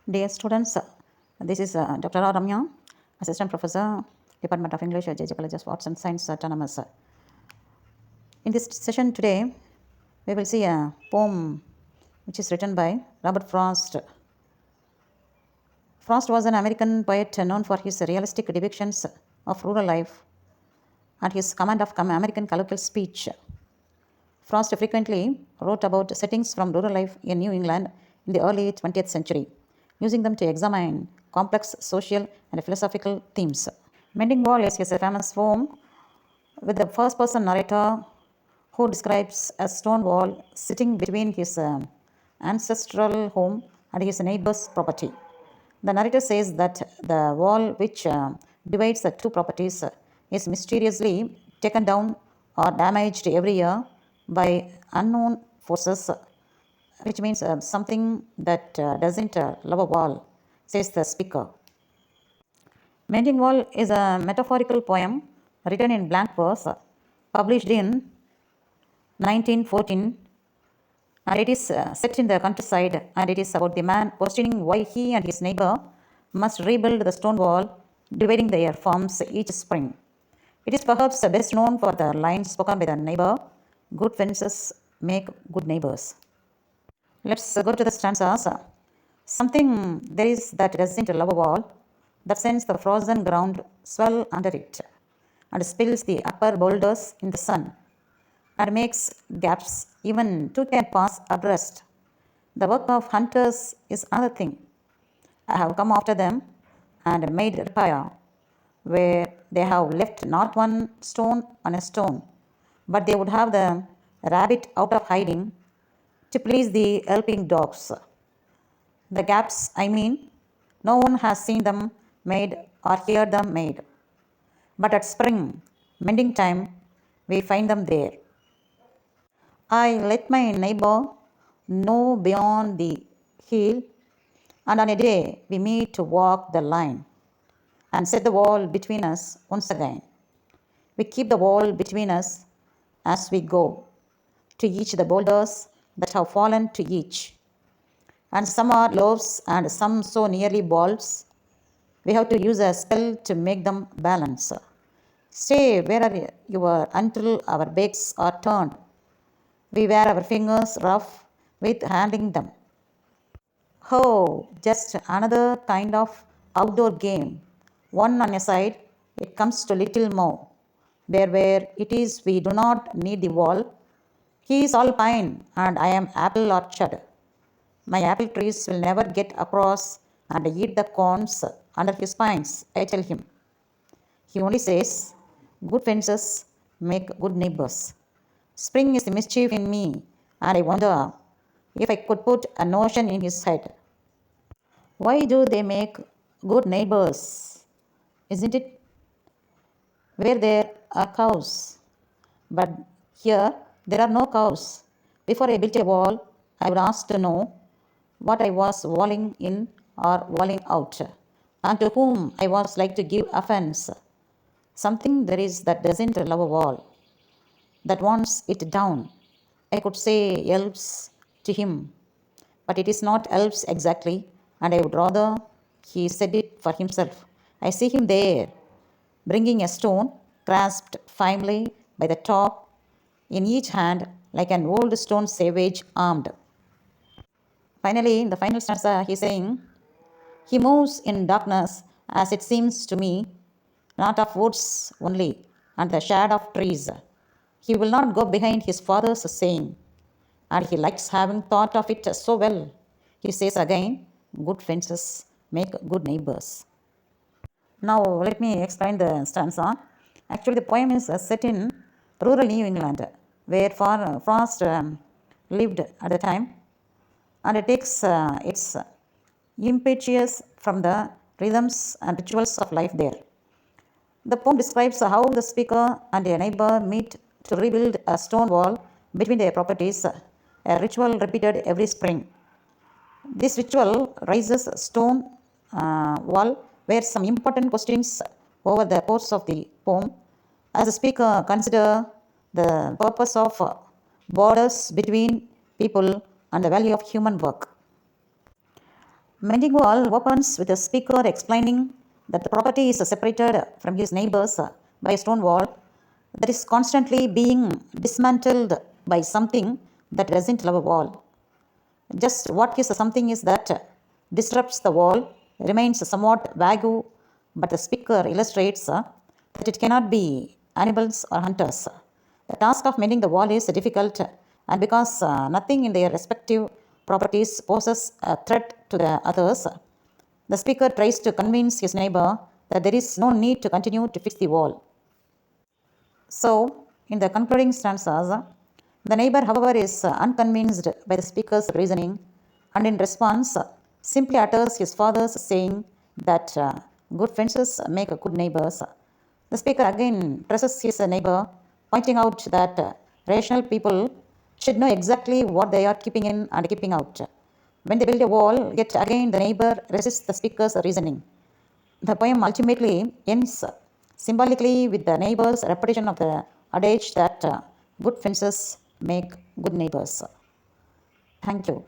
Dear students, this is Dr. Ramya, Assistant Professor, Department of English, JJ College of Arts and Science, Autonomous. In this session today, we will see a poem which is written by Robert Frost. Frost was an American poet known for his realistic depictions of rural life and his command of American colloquial speech. Frost frequently wrote about settings from rural life in New England in the early 20th century, using them to examine complex social and philosophical themes. Mending is his famous poem with the first person narrator who describes a stone wall sitting between his ancestral home and his neighbor's property. The narrator says that the wall which divides the two properties is mysteriously taken down or damaged every year by unknown forces, which means something that doesn't love a wall, says the speaker. Mending Wall is a metaphorical poem written in blank verse, published in 1914, and it is set in the countryside, and it is about the man questioning why he and his neighbor must rebuild the stone wall dividing their farms each spring. It is perhaps best known for the line spoken by the neighbor, "Good fences make good neighbors." Let's go to the stanzas. Something there is that doesn't love a wall, that sends the frozen ground swell under it, and spills the upper boulders in the sun, and makes gaps even two can pass abreast. The work of hunters is another thing. I have come after them and made repair, where they have left not one stone on a stone, but they would have the rabbit out of hiding to please the helping dogs. The gaps, I mean, no one has seen them made or heard them made. But at spring, mending time, we find them there. I let my neighbor know beyond the hill, and on a day we meet to walk the line and set the wall between us once again. We keep the wall between us as we go to each the boulders that have fallen to each. And some are loaves and some so nearly balls, we have to use a spell to make them balance. Stay where are you are until our backs are turned. We wear our fingers rough with handling them. Oh, just another kind of outdoor game. One on a side, it comes to little more. There where it is we do not need the wall. He is all pine and I am apple orchard. My apple trees will never get across and eat the corns under his pines, I tell him. He only says, "Good fences make good neighbors." Spring is the mischief in me, and I wonder if I could put a notion in his head. Why do they make good neighbors? Isn't it where there are cows? But here there are no cows. Before I built a wall, I would ask to know what I was walling in or walling out, and to whom I was like to give offense. Something there is that doesn't love a wall, that wants it down. I could say elves to him, but it is not elves exactly, and I would rather he said it for himself. I see him there, bringing a stone, grasped firmly by the top in each hand like an old stone savage armed. Finally, in the final stanza, he is saying, "He moves in darkness, as it seems to me, not of woods only, and the shade of trees. He will not go behind his father's saying, and he likes having thought of it so well. He says again, good fences make good neighbors." Now, let me explain the stanza. Actually, the poem is set in rural New England, where Frost lived at the time, and it takes its impetus from the rhythms and rituals of life there. The poem describes how the speaker and a neighbor meet to rebuild a stone wall between their properties, a ritual repeated every spring. This ritual raises a stone wall where some important questions over the course of the poem as the speaker consider the purpose of borders between people and the value of human work. Mending wall opens with a speaker explaining that the property is separated from his neighbors by a stone wall that is constantly being dismantled by something that doesn't love a wall. Just what is something is that disrupts the wall remains somewhat vague, but the speaker illustrates that it cannot be animals or hunters. The task of mending the wall is difficult, and because nothing in their respective properties poses a threat to the others, the speaker tries to convince his neighbor that there is no need to continue to fix the wall. So, in the concluding stanzas, the neighbor, however, is unconvinced by the speaker's reasoning and in response simply utters his father's saying that good fences make good neighbors. The speaker again presses his neighbor, pointing out that rational people should know exactly what they are keeping in and keeping out. When they build a wall, yet again the neighbor resists the speaker's reasoning. The poem ultimately ends symbolically with the neighbor's repetition of the adage that good fences make good neighbors. Thank you.